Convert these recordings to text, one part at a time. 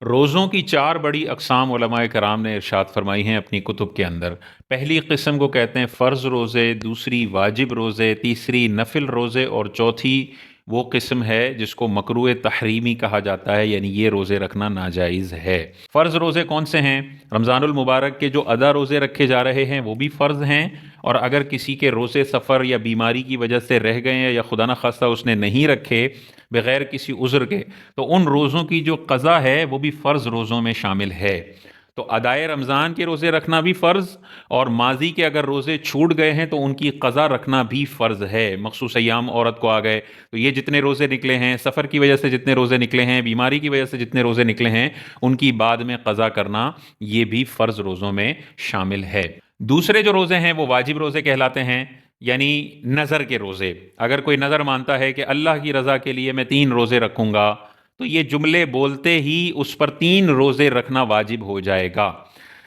روزوں کی چار بڑی اقسام علماء کرام نے ارشاد فرمائی ہیں اپنی کتب کے اندر۔ پہلی قسم کو کہتے ہیں فرض روزے، دوسری واجب روزے، تیسری نفل روزے، اور چوتھی وہ قسم ہے جس کو مکروہ تحریمی کہا جاتا ہے، یعنی یہ روزے رکھنا ناجائز ہے۔ فرض روزے کون سے ہیں؟ رمضان المبارک کے جو ادا روزے رکھے جا رہے ہیں وہ بھی فرض ہیں، اور اگر کسی کے روزے سفر یا بیماری کی وجہ سے رہ گئے ہیں یا خدا نخواستہ اس نے نہیں رکھے بغیر کسی عذر کے، تو ان روزوں کی جو قضا ہے وہ بھی فرض روزوں میں شامل ہے۔ تو ادائے رمضان کے روزے رکھنا بھی فرض، اور ماضی کے اگر روزے چھوٹ گئے ہیں تو ان کی قضا رکھنا بھی فرض ہے۔ مخصوص ایام عورت کو آ گئے تو یہ جتنے روزے نکلے ہیں، سفر کی وجہ سے جتنے روزے نکلے ہیں، بیماری کی وجہ سے جتنے روزے نکلے ہیں، ان کی بعد میں قضا کرنا یہ بھی فرض روزوں میں شامل ہے۔ دوسرے جو روزے ہیں وہ واجب روزے کہلاتے ہیں، یعنی نظر کے روزے۔ اگر کوئی نظر مانتا ہے کہ اللہ کی رضا کے لیے میں 3 روزے رکھوں گا، تو یہ جملے بولتے ہی اس پر 3 روزے رکھنا واجب ہو جائے گا۔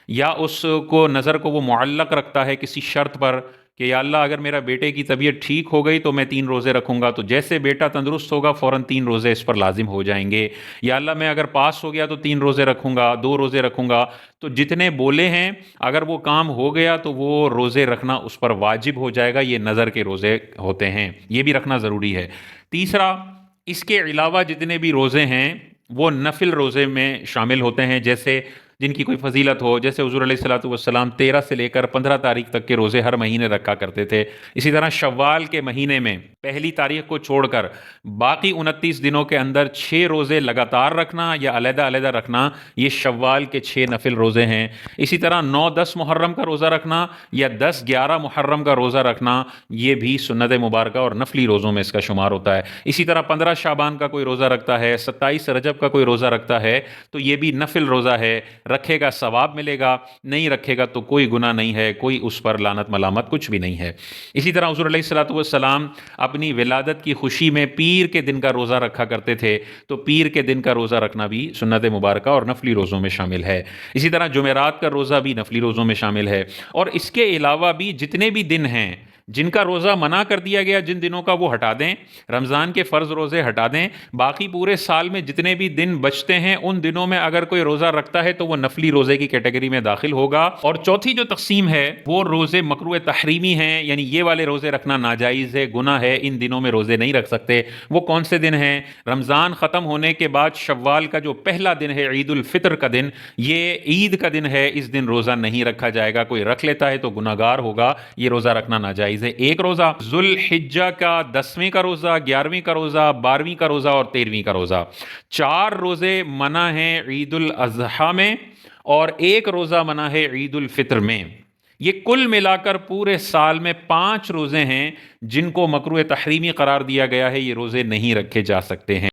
یا اس کو نظر کو وہ معلق رکھتا ہے کسی شرط پر کہ یا اللہ اگر میرا بیٹے کی طبیعت ٹھیک ہو گئی تو میں 3 روزے رکھوں گا، تو جیسے بیٹا تندرست ہوگا فوراً 3 روزے اس پر لازم ہو جائیں گے۔ یا اللہ میں اگر پاس ہو گیا تو 3 روزے رکھوں گا، 2 روزے رکھوں گا۔ تو جتنے بولے ہیں اگر وہ کام ہو گیا تو وہ روزے رکھنا اس پر واجب ہو جائے گا۔ یہ نظر کے روزے ہوتے ہیں، یہ بھی رکھنا ضروری ہے۔ تیسرا، اس کے علاوہ جتنے بھی روزے ہیں وہ نفل روزے میں شامل ہوتے ہیں، جیسے جن کی کوئی فضیلت ہو، جیسے حضور علیہ الصلوۃ والسلام 13 سے لے کر 15 تاریخ تک کے روزے ہر مہینے رکھا کرتے تھے۔ اسی طرح شوال کے مہینے میں پہلی تاریخ کو چھوڑ کر باقی 29 دنوں کے اندر 6 روزے لگاتار رکھنا یا علیحدہ علیحدہ رکھنا، یہ شوال کے 6 نفل روزے ہیں۔ اسی طرح 9-10 محرم کا روزہ رکھنا یا 10-11 محرم کا روزہ رکھنا، یہ بھی سنت مبارکہ اور نفلی روزوں میں اس کا شمار ہوتا ہے۔ اسی طرح 15 شعبان کا کوئی روزہ رکھتا ہے، 27 رجب کا کوئی روزہ رکھتا ہے، تو یہ بھی نفل روزہ ہے، رکھے گا ثواب ملے گا، نہیں رکھے گا تو کوئی گناہ نہیں ہے، کوئی اس پر لعنت ملامت کچھ بھی نہیں ہے۔ اسی طرح حضور علیہ الصلوۃ والسلام اپنی ولادت کی خوشی میں پیر کے دن کا روزہ رکھا کرتے تھے، تو پیر کے دن کا روزہ رکھنا بھی سنت مبارکہ اور نفلی روزوں میں شامل ہے۔ اسی طرح جمعرات کا روزہ بھی نفلی روزوں میں شامل ہے۔ اور اس کے علاوہ بھی جتنے بھی دن ہیں جن کا روزہ منع کر دیا گیا، جن دنوں کا وہ ہٹا دیں، رمضان کے فرض روزے ہٹا دیں، باقی پورے سال میں جتنے بھی دن بچتے ہیں ان دنوں میں اگر کوئی روزہ رکھتا ہے تو وہ نفلی روزے کی کیٹیگری میں داخل ہوگا۔ اور چوتھی جو تقسیم ہے وہ روزے مکروہ تحریمی ہیں، یعنی یہ والے روزے رکھنا ناجائز ہے، گناہ ہے، ان دنوں میں روزے نہیں رکھ سکتے۔ وہ کون سے دن ہیں؟ رمضان ختم ہونے کے بعد شوال کا جو پہلا دن ہے، عید الفطر کا دن، یہ عید کا دن ہے، اس دن روزہ نہیں رکھا جائے گا۔ کوئی رکھ لیتا ہے تو گناہ گار ہوگا، یہ روزہ رکھنا ناجائز ہے۔ ایک روزہ ذوالحجہ کا 10ویں کا روزہ، 11ویں کا روزہ، 12ویں کا روزہ اور 13ویں کا روزہ، 4 روزے منع ہیں عید الاضحیٰ میں، اور ایک روزہ منع ہے عید الفطر میں۔ یہ کل ملا کر پورے سال میں 5 روزے ہیں جن کو مکروہ تحریمی قرار دیا گیا ہے، یہ روزے نہیں رکھے جا سکتے ہیں۔